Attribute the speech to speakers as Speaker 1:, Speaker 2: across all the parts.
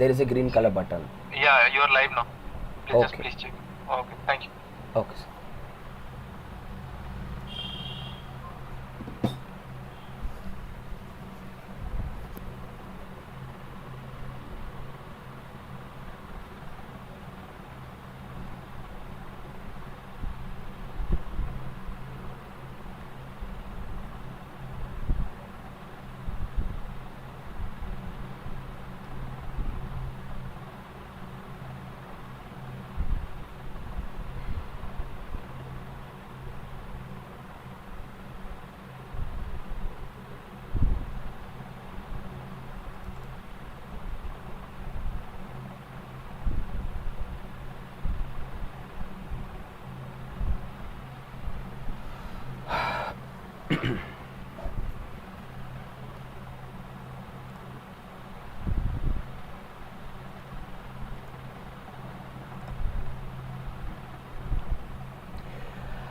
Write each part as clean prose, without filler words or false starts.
Speaker 1: There is a green color button.
Speaker 2: Yeah, you are live now. Please
Speaker 1: Okay.
Speaker 2: please check. Okay, thank you.
Speaker 1: Okay, sir.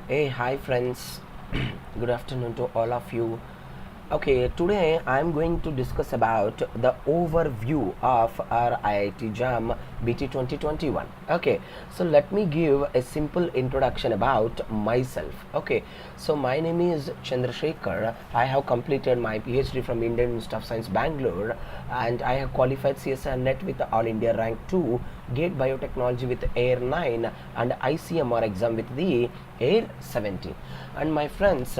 Speaker 1: Hey, hi friends. Good afternoon to all of you. Okay, today I'm going to discuss about the overview of our IIT Jam BT 2021. Okay, so let me give a simple introduction about myself. Okay, so my name is Chandra Sekhar. I have completed my PhD from Indian Institute of Science, Bangalore, and I have qualified CSIR NET with All India Rank 2, GATE Biotechnology with AIR 9, and ICMR exam with the AIR 17. And my friends,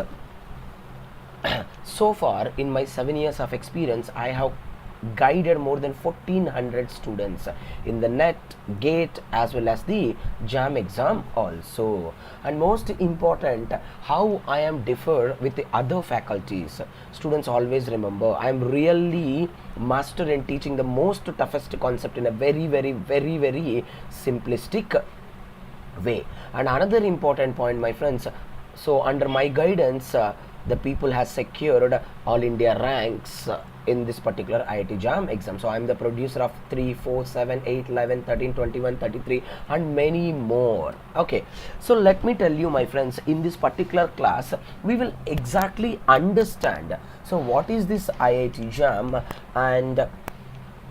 Speaker 1: so far in my 7 years of experience, I have guided more than 1400 students in the net, gate, as well as the jam exam also. And most important, how I am differ with the other faculties. Students always remember, I am really master in teaching the most toughest concept in a very simplistic way. And another important point, my friends, so under my guidance, the people has secured all India ranks in this particular IIT Jam exam. So I am the producer of 3, 4, 7, 8, 11, 13, 21, 33 and many more. Okay, so let me tell you, my friends, in this particular class we will exactly understand, so what is this IIT Jam and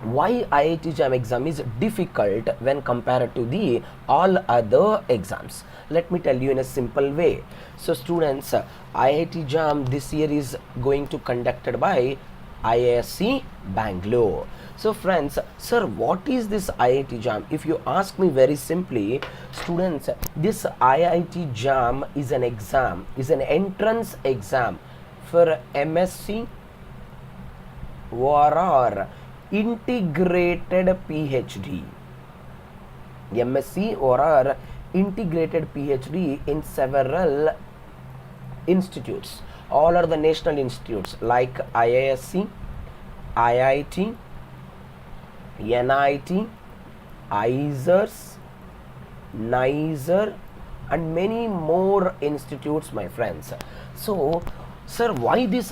Speaker 1: why IIT Jam exam is difficult when compared to the all other exams. Let me tell you in a simple way. So students, IIT Jam this year is going to conducted by IISc Bangalore. So friends, sir, what is this IIT Jam? If you ask me very simply, students, this IIT Jam is an exam, is an entrance exam for MSc or integrated PhD, MSc or integrated PhD in several institutes. All are the national institutes like IISc, IIT, NIT, IISERS, NISER and many more institutes, my friends. So sir, why this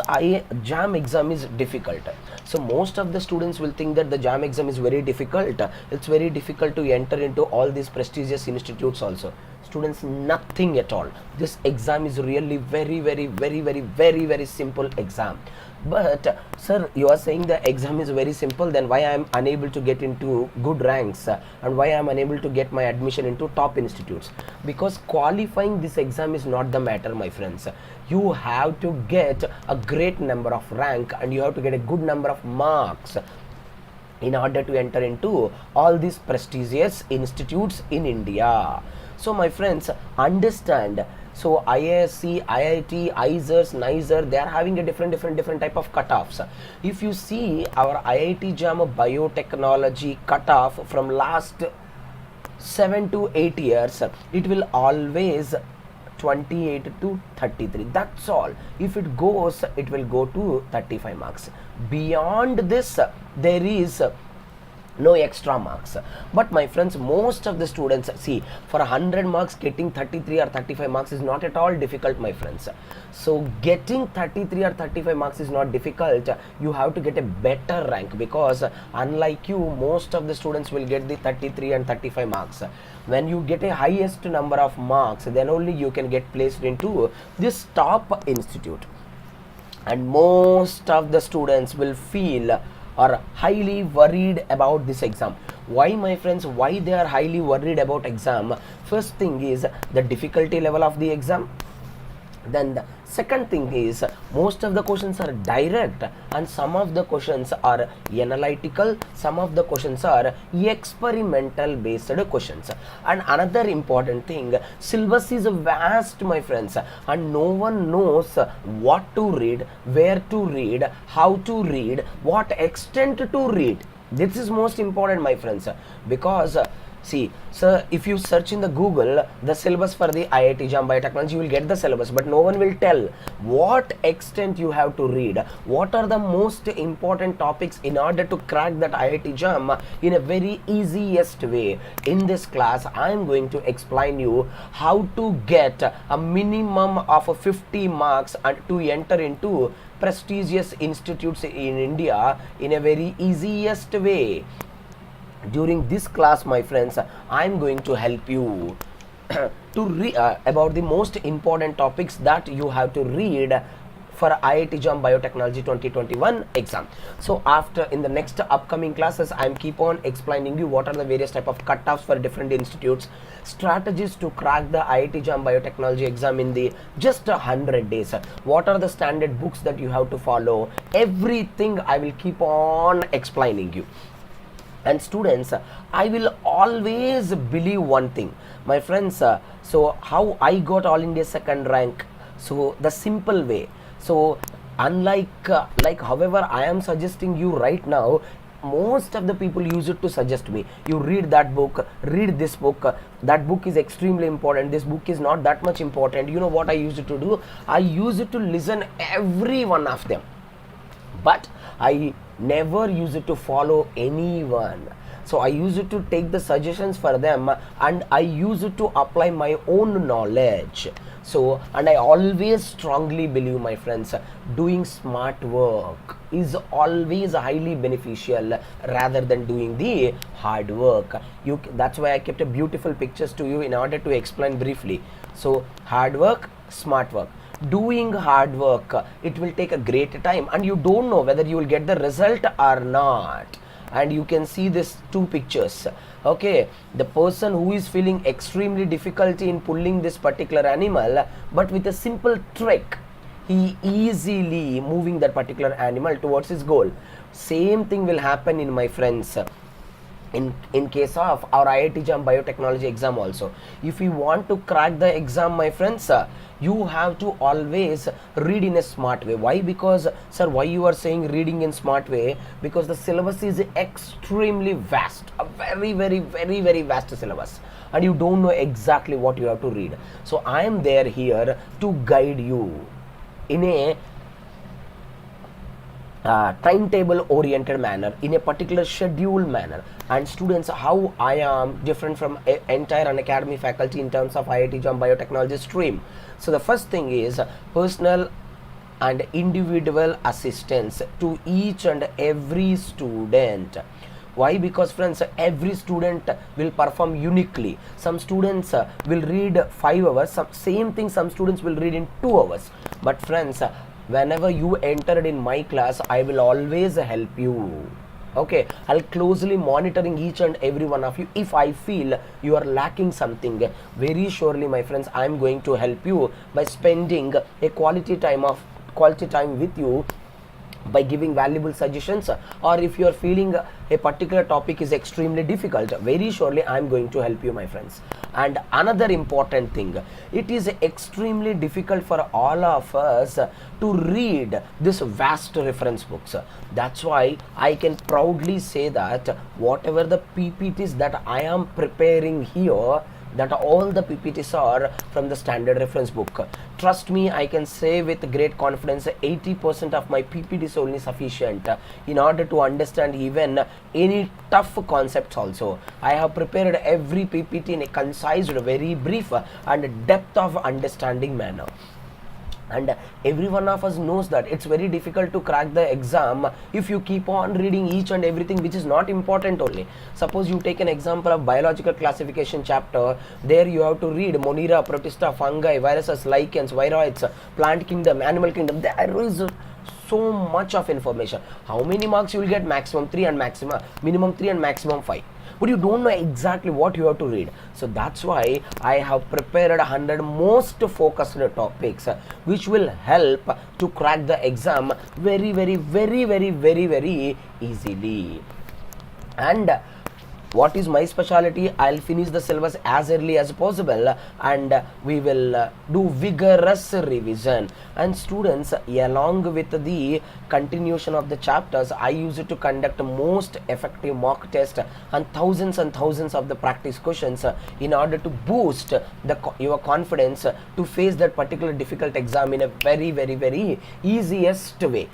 Speaker 1: JAM exam is difficult? So most of the students will think that the JAM exam is very difficult. It's very difficult to enter into all these prestigious institutes also. Students, nothing at all. This exam is really very simple exam. But sir, you are saying the exam is very simple, then why I am unable to get into good ranks and why I am unable to get my admission into top institutes? Because qualifying this exam is not the matter, my friends. You have to get a great number of rank and you have to get a good number of marks in order to enter into all these prestigious institutes in India. So my friends, understand, so IISc, IIT, IISERS, NISER, they are having a different type of cutoffs. If you see our IIT Jam Biotechnology cutoff from last 7 to 8 years, it will always 28 to 33. That's all. If it goes, it will go to 35 marks. Beyond this, there is no extra marks. But my friends, most of the students, see, for 100 marks getting 33 or 35 marks is not at all difficult, my friends. So getting 33 or 35 marks is not difficult. You have to get a better rank, because unlike you, most of the students will get the 33 and 35 marks. When you get a highest number of marks, then only you can get placed into this top institute. And most of the students will feel are highly worried about this exam. Why, my friends? Why they are highly worried about exam? First thing is the difficulty level of the exam. Then the second thing is most of the questions are direct and some of the questions are analytical, some of the questions are experimental based questions. And another important thing, syllabus is vast, my friends, and no one knows what to read, where to read, how to read, what extent to read. This is most important, my friends, because see, sir, if you search in the Google the syllabus for the IIT Jam Biotechnology, you will get the syllabus, but no one will tell what extent you have to read, what are the most important topics in order to crack that IIT Jam in a very easiest way. In this class, I am going to explain you how to get a minimum of 50 marks and to enter into prestigious institutes in India in a very easiest way. During this class, my friends, I am going to help you to about the most important topics that you have to read for IIT Jam Biotechnology 2021 exam. So after, in the next upcoming classes, I am keep on explaining you what are the various type of cutoffs for different institutes, strategies to crack the IIT Jam Biotechnology exam in the just 100 days, what are the standard books that you have to follow, everything I will keep on explaining you. And students, I will always believe one thing, my friends. So how I got all India second rank? So the simple way. So unlike like however I am suggesting you right now, most of the people use it to suggest me, you read that book, read this book, that book is extremely important, this book is not that much important. You know what I used to do? I used to listen every one of them, but I never use it to follow anyone. So I use it to take the suggestions for them and I use it to apply my own knowledge. So, and I always strongly believe, my friends, doing smart work is always highly beneficial rather than doing the hard work. That's why I kept a beautiful pictures to you in order to explain briefly. So hard work, smart work. Doing hard work, it will take a great time and you don't know whether you will get the result or not. And you can see these two pictures. Okay, the person who is feeling extremely difficulty in pulling this particular animal, but with a simple trick, he easily moving that particular animal towards his goal. Same thing will happen in, my friends, in case of our IIT Jam Biotechnology exam also. If you want to crack the exam, my friends, you have to always read in a smart way. Why? Because, sir, why you are saying reading in smart way? Because the syllabus is extremely vast, a very, very, very, very vast syllabus, and you don't know exactly what you have to read. So I am there here to guide you in a timetable oriented manner, in a particular schedule manner. And students, how I am different from entire Unacademy faculty in terms of IIT Jam Biotechnology stream. So the first thing is personal and individual assistance to each and every student. Why? Because, friends, every student will perform uniquely. Some students will read 5 hours, same thing some students will read in 2 hours. But friends, whenever you entered in my class, I will always help you. Okay, I'll closely monitoring each and every one of you. If I feel you are lacking something, very surely, my friends, I'm going to help you by spending a quality time with you, by giving valuable suggestions. Or if you are feeling a particular topic is extremely difficult, very surely I am going to help you, my friends. And another important thing, it is extremely difficult for all of us to read this vast reference books. That's why I can proudly say that whatever the PPTs that I am preparing here, that all the PPTs are from the standard reference book. Trust me, I can say with great confidence 80% of my PPT is only sufficient in order to understand even any tough concepts also. I have prepared every PPT in a concise, very brief and depth of understanding manner. And every one of us knows that it's very difficult to crack the exam if you keep on reading each and everything which is not important only. Suppose you take an example of biological classification chapter, there you have to read Monera, Protista, fungi, viruses, lichens, viroids, plant kingdom, animal kingdom. There is so much of information. How many marks you will get? Maximum 3 and minimum 3 and maximum 5. But you don't know exactly what you have to read. So that's why I have prepared 100 most focused topics which will help to crack the exam very easily. And what is my specialty? I'll finish the syllabus as early as possible, and we will do vigorous revision. And students, along with the continuation of the chapters, I use it to conduct most effective mock test and thousands of the practice questions in order to boost your confidence to face that particular difficult exam in a very easiest way.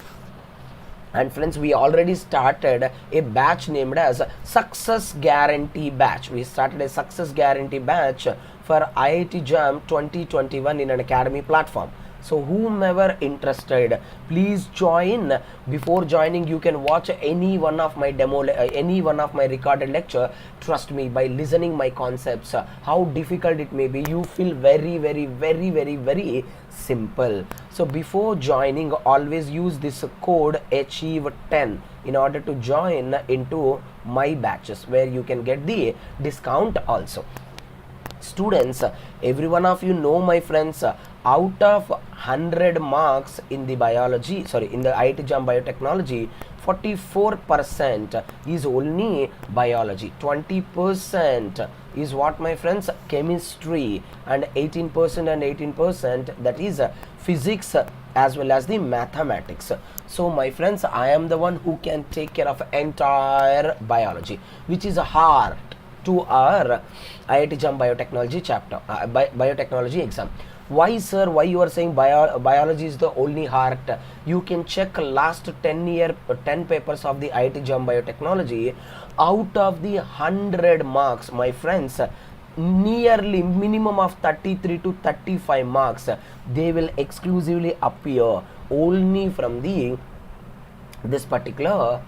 Speaker 1: And friends, we already started a batch named as Success Guarantee Batch. We started a Success Guarantee Batch for IIT Jam 2021 in Unacademy platform. So whomever interested, please join. Before joining, you can watch any one of my any one of my recorded lecture. Trust me, by listening my concepts, how difficult it may be, you feel very simple. So before joining, always use this code ACHIEVE10 in order to join into my batches, where you can get the discount also. Students, every one of you know, my friends, out of 100 marks in the in the IIT Jam Biotechnology, 44% is only biology, 20% is what, my friends, chemistry, and 18% and 18% that is physics as well as the mathematics. So my friends, I am the one who can take care of entire biology, which is hard to our IIT Jam Biotechnology chapter, Biotechnology exam. Why, sir? Why you are saying biology is the only heart? You can check last 10 papers of the IIT Jam Biotechnology. Out of the 100 marks, my friends, nearly minimum of 33 to 35 marks, they will exclusively appear only from this particular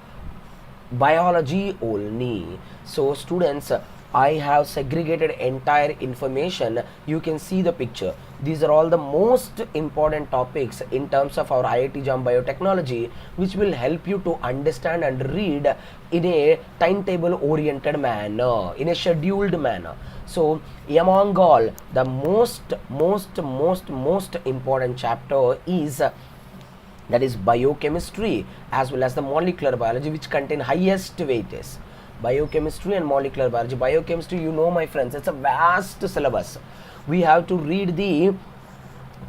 Speaker 1: biology only. So students, I have segregated entire information. You can see the picture. These are all the most important topics in terms of our IIT Jam Biotechnology, which will help you to understand and read in a timetable oriented manner, in a scheduled manner. So among all, the most important chapter is that is biochemistry as well as the molecular biology, which contain highest weightage. Biochemistry and molecular biology. Biochemistry, you know, my friends, it's a vast syllabus. We have to read the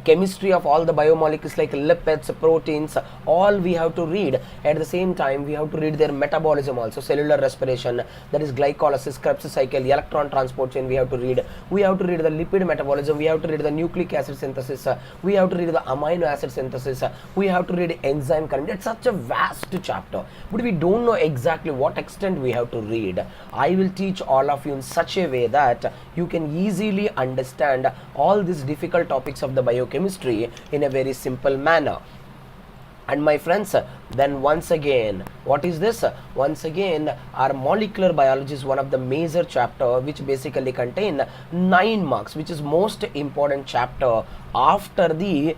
Speaker 1: chemistry of all the biomolecules like lipids, proteins, all we have to read. At the same time, we have to read their metabolism also, cellular respiration, that is glycolysis, Krebs cycle, electron transport chain we have to read. We have to read the lipid metabolism, we have to read the nucleic acid synthesis, we have to read the amino acid synthesis, we have to read enzyme current. It's such a vast chapter, but we don't know exactly what extent we have to read. I will teach all of you in such a way that you can easily understand all these difficult topics of the biochemistry in a very simple manner. And my friends, then once again, what is this? Once again, our molecular biology is one of the major chapter which basically contain 9 marks, which is most important chapter after the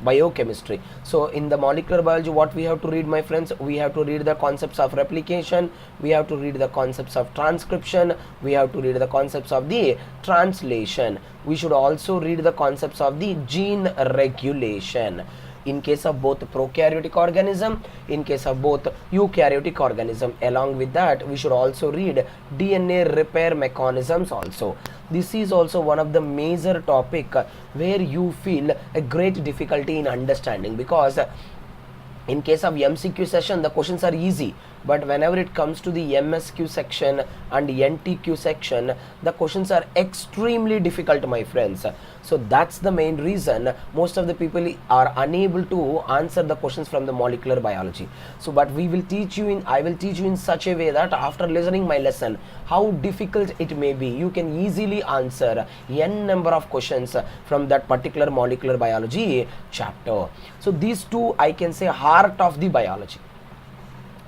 Speaker 1: biochemistry. So in the molecular biology, what we have to read, my friends? We have to read the concepts of replication, we have to read the concepts of transcription, we have to read the concepts of the translation. We should also read the concepts of the gene regulation in case of both prokaryotic organism, in case of both eukaryotic organism. Along with that, we should also read DNA repair mechanisms also. This is also one of the major topic where you feel a great difficulty in understanding, because in case of MCQ session, the questions are easy, but whenever it comes to the MSQ section and NTQ section, the questions are extremely difficult, my friends. So that's the main reason most of the people are unable to answer the questions from the molecular biology. So but I will teach you in such a way that after listening my lesson, how difficult it may be, you can easily answer n number of questions from that particular molecular biology chapter. So these two, I can say, heart of the biology.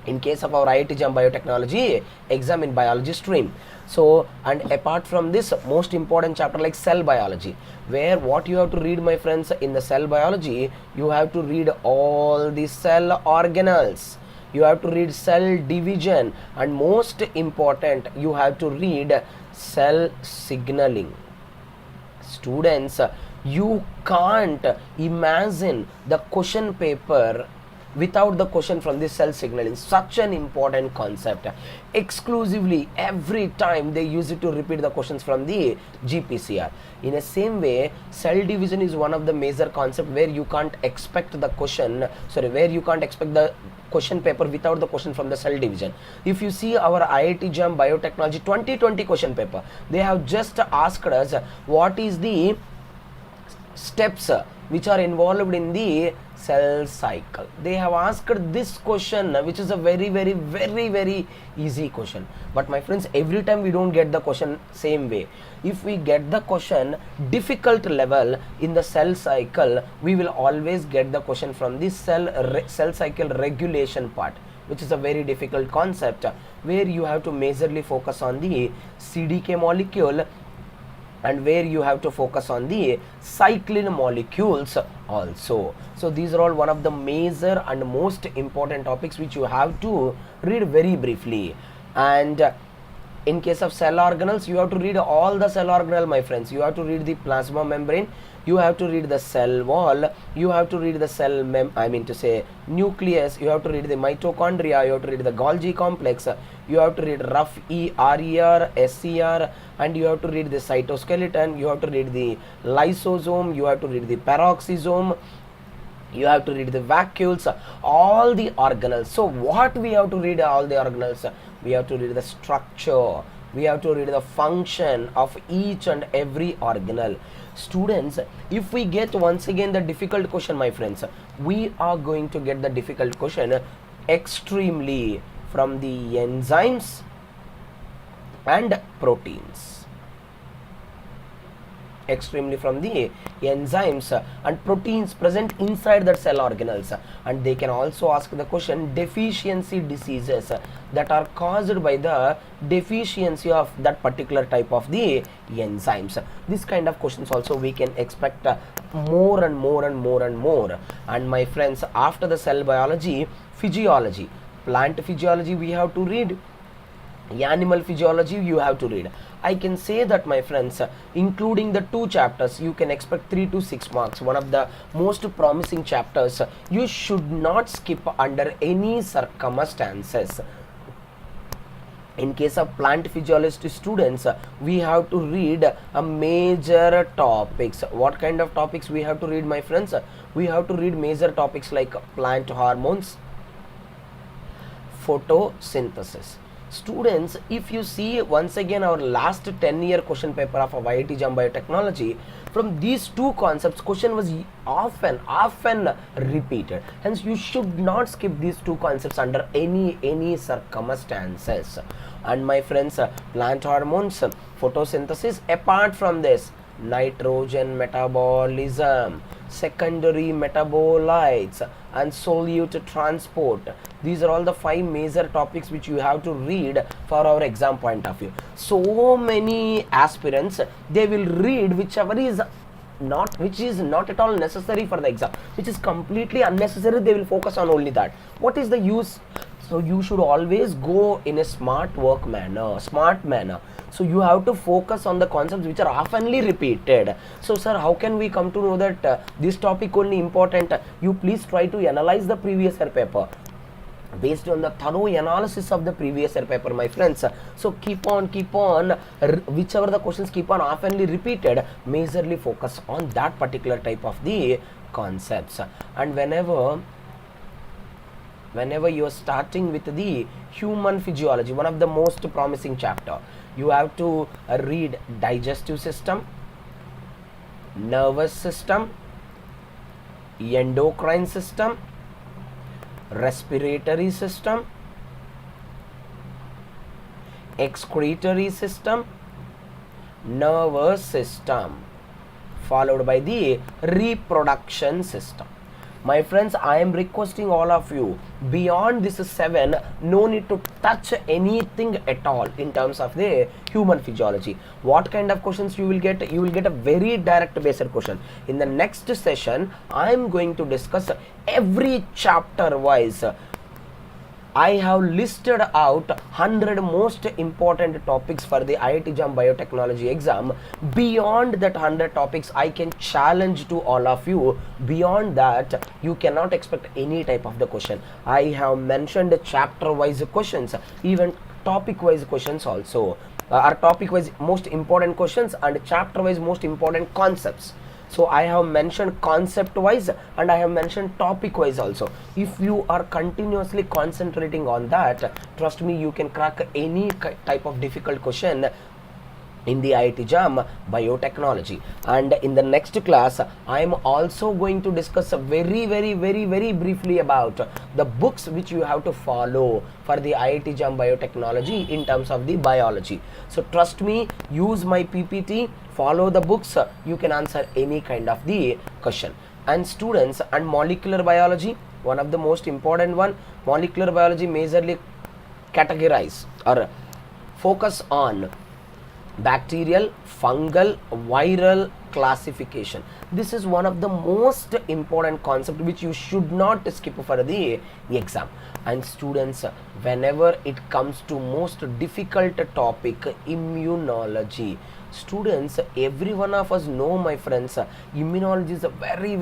Speaker 1: in case of our IIT Jam Biotechnology exam in biology stream. So, and apart from this, most important chapter like cell biology, where what you have to read, my friends, in the cell biology, you have to read all the cell organelles, you have to read cell division, and most important, you have to read cell signaling. Students, you can't imagine the question paper without the question from the cell signaling. Such an important concept. Exclusively every time they use it to repeat the questions from the GPCR. In the same way, cell division is one of the major concept where you can't expect the question, where you can't expect the question paper without the question from the cell division. If you see our IIT Jam Biotechnology 2020 question paper, they have just asked us what is the steps which are involved in the cell cycle. They have asked this question, which is a very easy question. But my friends, every time we don't get the question same way. If we get the question difficult level in the cell cycle, we will always get the question from the cell cycle regulation part, which is a very difficult concept, where you have to majorly focus on the CDK molecule, and where you have to focus on the cyclin molecules also. So these are all one of the major and most important topics which you have to read very briefly. And in case of cell organelles, you have to read all the cell organelle, my friends. You have to read the plasma membrane, you have to read the cell wall, you have to read the cell nucleus, you have to read the mitochondria, you have to read the Golgi complex, you have to read rough RER, SCR, and you have to read the cytoskeleton, you have to read the lysosome, you have to read the peroxisome, you have to read the vacuoles, all the organelles. So what we have to read all the organelles? We have to read the structure, we have to read the function of each and every organelle. Students, if we get once again the difficult question, my friends, we are going to get the difficult question extremely from the enzymes and proteins. Extremely from the enzymes and proteins present inside that cell organelles, and they can also ask the question deficiency diseases that are caused by the deficiency of that particular type of the enzymes. This kind of questions also we can expect more and more. And my friends, after the cell biology, physiology, plant physiology we have to read, animal physiology you have to read. I can say that, my friends, including the 2 chapters, you can expect 3 to 6 marks. One of the most promising chapters. You should not skip under any circumstances. In case of plant physiology students, we have to read a major topics. What kind of topics we have to read, my friends? We have to read major topics like plant hormones, photosynthesis. Students, if you see once again our last 10-year question paper of IIT Jam Biotechnology, from these 2 concepts question was often repeated. Hence you should not skip these 2 concepts under any circumstances. And my friends, plant hormones, photosynthesis, apart from this, nitrogen metabolism, secondary metabolites, and solute transport. These are all the 5 major topics which you have to read for our exam point of view. So many aspirants, they will read which is not at all necessary for the exam, which is completely unnecessary. They will focus on only that. What is the use? So you should always go in a smart manner. So you have to focus on the concepts which are oftenly repeated. So sir, how can we come to know that this topic only important? You please try to analyze the previous year paper based on the thorough analysis of the previous year paper, my friends. So keep on whichever the questions keep on oftenly repeated, majorly focus on that particular type of the concepts. And whenever you are starting with the human physiology, one of the most promising chapter, you have to read digestive system, nervous system, endocrine system, respiratory system, excretory system, nervous system, followed by the reproduction system. My friends, I am requesting all of you, beyond this 7, no need to touch anything at all in terms of the human physiology. What kind of questions you will get? You will get a very direct based question. In the next session, I am going to discuss every chapter wise. I have listed out 100 most important topics for the IIT Jam Biotechnology exam. Beyond that 100 topics, I can challenge to all of you. Beyond that, you cannot expect any type of the question. I have mentioned chapter wise questions, even topic wise questions also. Are topic wise most important questions and chapter wise most important concepts. So I have mentioned concept wise and I have mentioned topic wise also. If you are continuously concentrating on that, trust me, you can crack any type of difficult question in the IIT Jam Biotechnology. And in the next class, I am also going to discuss very briefly about the books which you have to follow for the IIT Jam Biotechnology in terms of the biology. So trust me, use my PPT, follow the books, you can answer any kind of the question. And students, and molecular biology, one of the most important one. Molecular biology majorly categorize or focus on bacterial, fungal, viral classification. This is one of the most important concept which you should not skip for the exam. And students, whenever it comes to most difficult topic, immunology, students, every one of us know, my friends, immunology is a very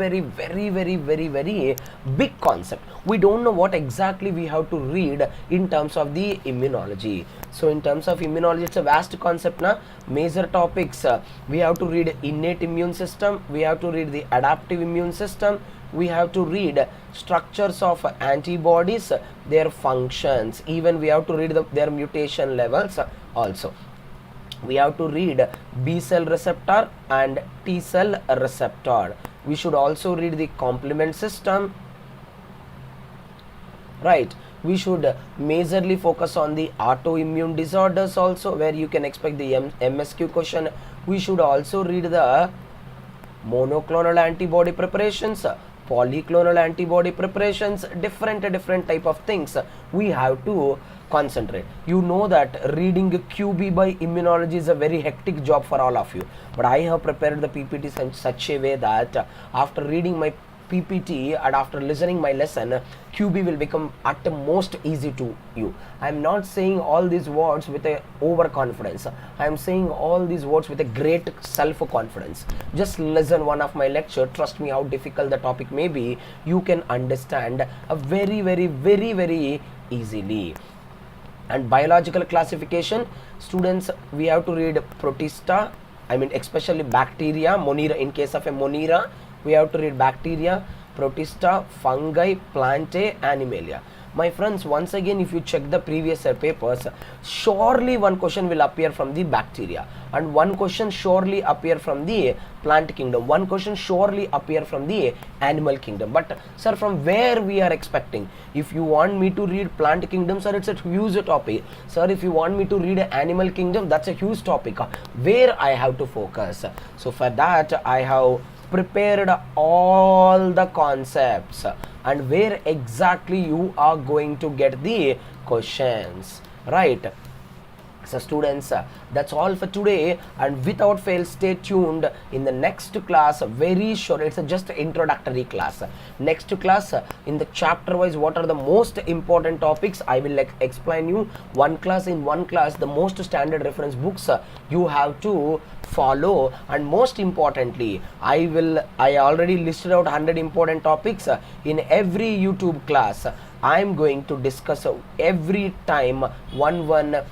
Speaker 1: big concept. We don't know what exactly we have to read in terms of the immunology. So in terms of immunology, it's a vast concept. Major topics, we have to read innate immune system, we have to read the adaptive immune system, we have to read structures of antibodies, their functions, even we have to read their mutation levels also. We have to read B cell receptor and T cell receptor. We should also read the complement system, right? We should majorly focus on the autoimmune disorders also, where you can expect the MSQ question. We should also read the monoclonal antibody preparations, polyclonal antibody preparations, different type of things we have to concentrate. You know that reading QB by immunology is a very hectic job for all of you, but I have prepared the PPT in such a way that after reading my PPT and after listening my lesson, QB will become at the most easy to you. I am not saying all these words with a overconfidence. I am saying all these words with a great self-confidence. Just listen one of my lecture. Trust me, how difficult the topic may be, you can understand a very easily. And biological classification, students, we have to read protista, I mean especially bacteria, monera. In case of a monera, we have to read bacteria, protista, fungi, plantae, animalia. My friends, once again, if you check the previous papers, surely one question will appear from the bacteria, and one question surely appear from the plant kingdom, one question surely appear from the animal kingdom. But sir, from where we are expecting? If you want me to read plant kingdom, sir, it's a huge topic. Sir, if you want me to read animal kingdom, that's a huge topic. Where I have to focus? So for that, I have prepared all the concepts and where exactly you are going to get the questions, right? So students, that's all for today, and without fail, stay tuned in the next class. Very sure, it's just introductory class. Next class, in the chapter wise, what are the most important topics, I will explain you. One class, in one class, the most standard reference books you have to follow. And most importantly, I already listed out 100 important topics in every YouTube class. I am going to discuss every time one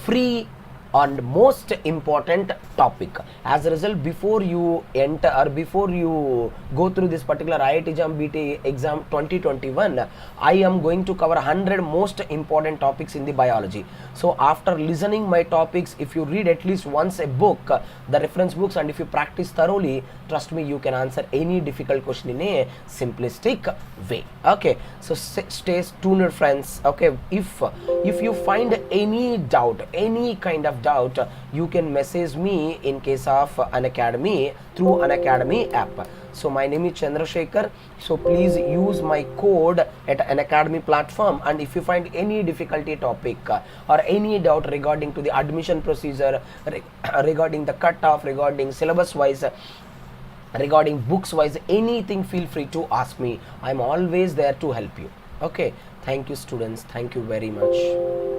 Speaker 1: free and most important topic. As a result, before you enter or before you go through this particular IIT Jam.BT exam 2021, I am going to cover 100 most important topics in the biology. So after listening my topics, if you read at least once a book, the reference books, and if you practice thoroughly, trust me, you can answer any difficult question in a simplistic way. Okay, so stay tuned, friends. Okay, if you find any doubt, any kind of doubt, you can message me in case of Unacademy through through Unacademy app. So my name is Chandrasekhar. So please use my code at Unacademy platform, and if you find any difficulty topic or any doubt regarding to the admission procedure, regarding the cutoff, regarding syllabus wise, regarding books wise, anything, feel free to ask me. I'm always there to help you. Okay, thank you students, thank you very much.